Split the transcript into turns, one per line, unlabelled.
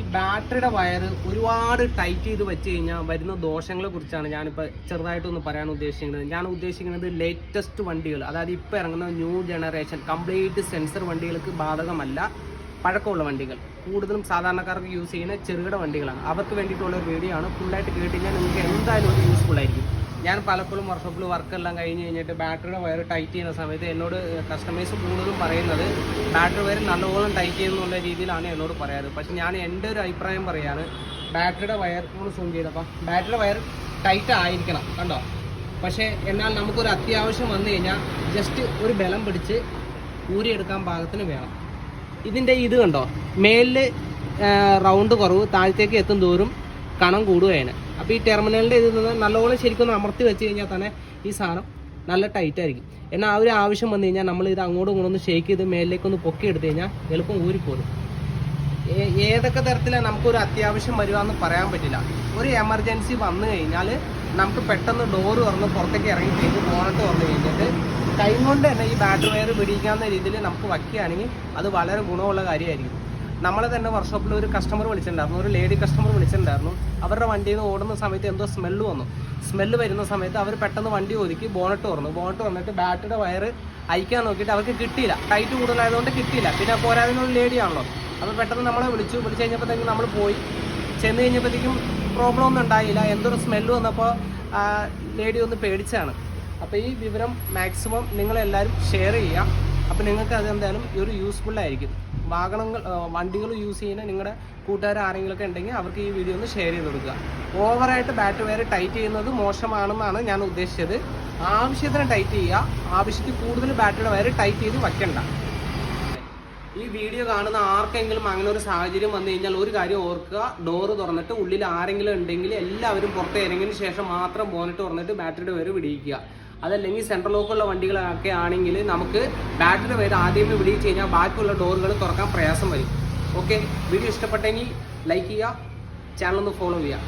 ഈ ബാറ്ററിയുടെ വയർ ഒരുപാട് ടൈറ്റ് ചെയ്ത് വെച്ച് കഴിഞ്ഞാൽ വരുന്ന ദോഷങ്ങളെ കുറിച്ചാണ് ഞാനിപ്പോൾ ചെറുതായിട്ടൊന്ന് പറയാൻ ഉദ്ദേശിക്കുന്നത്. ഞാൻ ഉദ്ദേശിക്കുന്നത് ലേറ്റസ്റ്റ് വണ്ടികൾ, അതായത് ഇപ്പോൾ ഇറങ്ങുന്ന ന്യൂ ജനറേഷൻ കംപ്ലീറ്റ് സെൻസർ വണ്ടികൾക്ക് ബാധകമല്ല. പഴക്കമുള്ള വണ്ടികൾ, കൂടുതലും സാധാരണക്കാർക്ക് യൂസ് ചെയ്യുന്ന ചെറുകിട വണ്ടികളാണ്. അവർക്ക് വേണ്ടിയിട്ടുള്ള ഒരു വീഡിയോ ആണ്. ഫുള്ളായിട്ട് കേട്ടുകഴിഞ്ഞാൽ നിങ്ങൾക്ക് എന്തായാലും ഒരു യൂസ്ഫുൾ ആയിരിക്കും. ഞാൻ പലപ്പോഴും വർഷോപ്പിൽ വർക്കെല്ലാം കഴിഞ്ഞ് കഴിഞ്ഞിട്ട് ബാറ്ററിയുടെ വയർ ടൈറ്റ് ചെയ്യുന്ന സമയത്ത് എന്നോട് കസ്റ്റമേഴ്സ് കൂടുതലും പറയുന്നത് ബാറ്ററി വയർ നല്ലപോലെ ടൈറ്റ് ചെയ്യുന്നുള്ള രീതിയിലാണ് എന്നോട് പറയാറ്. പക്ഷേ ഞാൻ എൻ്റെ ഒരു അഭിപ്രായം പറയാണ്, ബാറ്ററിയുടെ വയർ നമ്മൾ സൂം ചെയ്തപ്പോൾ ബാറ്ററിയുടെ വയർ ടൈറ്റ് ആയിരിക്കണം, കണ്ടോ. പക്ഷേ എന്നാൽ നമുക്കൊരു അത്യാവശ്യം വന്നു കഴിഞ്ഞാൽ ജസ്റ്റ് ഒരു ബലം പിടിച്ച് ഊരിയെടുക്കാൻ പാകത്തിന് വേണം. ഇതിൻ്റെ ഇത് കണ്ടോ, മേലിൽ റൗണ്ട് കുറവ്, താഴത്തേക്ക് എത്തും തോറും കണം കൂടുകയാണ്. അപ്പോൾ ഈ ടെർമിനലിൻ്റെ ഇതിൽ നിന്ന് നല്ലപോലെ ശരിക്കും അമർത്തി വെച്ച് കഴിഞ്ഞാൽ തന്നെ ഈ സാധനം നല്ല ടൈറ്റ് ആയിരിക്കും. എന്നാൽ ആ ഒരു ആവശ്യം വന്നു കഴിഞ്ഞാൽ നമ്മൾ ഇത് അങ്ങോട്ടും ഇങ്ങോട്ടും ഒന്ന് ഷേക്ക് ചെയ്ത് മേലിലേക്കൊന്ന് പൊക്കി എടുത്തു കഴിഞ്ഞാൽ എളുപ്പം ഊരിപ്പോരും. ഏതൊക്കെ തരത്തിലാണ് നമുക്കൊരു അത്യാവശ്യം വരുവാന്ന് പറയാൻ പറ്റില്ല. ഒരു എമർജൻസി വന്നു കഴിഞ്ഞാൽ നമുക്ക് പെട്ടെന്ന് ഡോറ് തുറന്ന് പുറത്തേക്ക് ഇറങ്ങി കഴിഞ്ഞ് ബോണറ്റ് തുറന്നു കഴിഞ്ഞിട്ട് കൈ കൊണ്ട് തന്നെ ഈ ബാറ്ററി വയർ പിടിക്കാവുന്ന രീതിയിൽ നമുക്ക് വയ്ക്കുകയാണെങ്കിൽ അത് വളരെ ഗുണമുള്ള കാര്യമായിരിക്കും. നമ്മളെ തന്നെ വർക്ക്ഷോപ്പിൽ ഒരു കസ്റ്റമർ വിളിച്ചിട്ടുണ്ടായിരുന്നു, ഒരു ലേഡി കസ്റ്റമർ വിളിച്ചിട്ടുണ്ടായിരുന്നു. അവരുടെ വണ്ടിയിൽ നിന്ന് ഓടുന്ന സമയത്ത് എന്തോ സ്മെല്ല് വന്നു. സ്മെല്ല് വരുന്ന സമയത്ത് അവർ പെട്ടെന്ന് വണ്ടി ഒതുക്കി ബോണറ്റ് തുറന്നിട്ട് ബാറ്ററിയുടെ വയർ അയക്കാൻ നോക്കിയിട്ട് അവർക്ക് കിട്ടിയില്ല. ടൈറ്റ് കൂടുതലായതുകൊണ്ട് കിട്ടിയില്ല. പിന്നെ പോരാതിനൊരു ലേഡിയാണല്ലോ. അപ്പോൾ പെട്ടെന്ന് നമ്മളെ വിളിച്ചു കഴിഞ്ഞപ്പോഴത്തേക്കും നമ്മൾ പോയി ചെന്ന് കഴിഞ്ഞപ്പോഴത്തേക്കും പ്രോബ്ലം ഒന്നും ഉണ്ടായില്ല. എന്തൊരു സ്മെല്ല് വന്നപ്പോൾ ലേഡി ഒന്ന് പേടിച്ചാണ്. അപ്പോൾ ഈ വിവരം മാക്സിമം നിങ്ങളെല്ലാവരും ഷെയർ ചെയ്യുക. അപ്പോൾ നിങ്ങൾക്ക് അതെന്തായാലും ഒരു യൂസ്ഫുള്ളായിരിക്കും. വണ്ടികൾ യൂസ് ചെയ്യുന്ന നിങ്ങളുടെ കൂട്ടുകാർ ആരെങ്കിലുമൊക്കെ ഉണ്ടെങ്കിൽ അവർക്ക് ഈ വീഡിയോ ഒന്ന് ഷെയർ ചെയ്ത് കൊടുക്കുക. ഓവറായിട്ട് ബാറ്ററി വയർ ടൈറ്റ് ചെയ്യുന്നത് മോശമാണെന്നാണ് ഞാൻ ഉദ്ദേശിച്ചത്. ആവശ്യത്തിന് ടൈറ്റ് ചെയ്യുക, ആവശ്യത്തിൽ കൂടുതൽ ബാറ്ററിയുടെ വയർ ടൈറ്റ് ചെയ്ത് വയ്ക്കണ്ട. ഈ വീഡിയോ കാണുന്ന ആർക്കെങ്കിലും അങ്ങനെ ഒരു സാഹചര്യം വന്നു കഴിഞ്ഞാൽ ഒരു കാര്യം ഓർക്കുക, ഡോറ് തുറന്നിട്ട് ഉള്ളിൽ ആരെങ്കിലും ഉണ്ടെങ്കിൽ എല്ലാവരും പുറത്ത് ഇറങ്ങിയതിന് ശേഷം മാത്രം ബോണറ്റ് തുറന്നിട്ട് ബാറ്ററിയുടെ വയർ പിടിക്കുക. അതല്ലെങ്കിൽ സെൻട്രൽ ലോക്കുള്ള വണ്ടികളൊക്കെ ആണെങ്കിൽ നമുക്ക് ബാറ്ററി വയർ ആദ്യമേ പിടിച്ച് കഴിഞ്ഞാൽ ബാക്കിയുള്ള ഡോറുകൾ തുറക്കാൻ പ്രയാസം വരും. ഓക്കെ, വീഡിയോ ഇഷ്ടപ്പെട്ടെങ്കിൽ ലൈക്ക് ചെയ്യുക, ചാനൽ ഒന്ന് ഫോളോ ചെയ്യുക.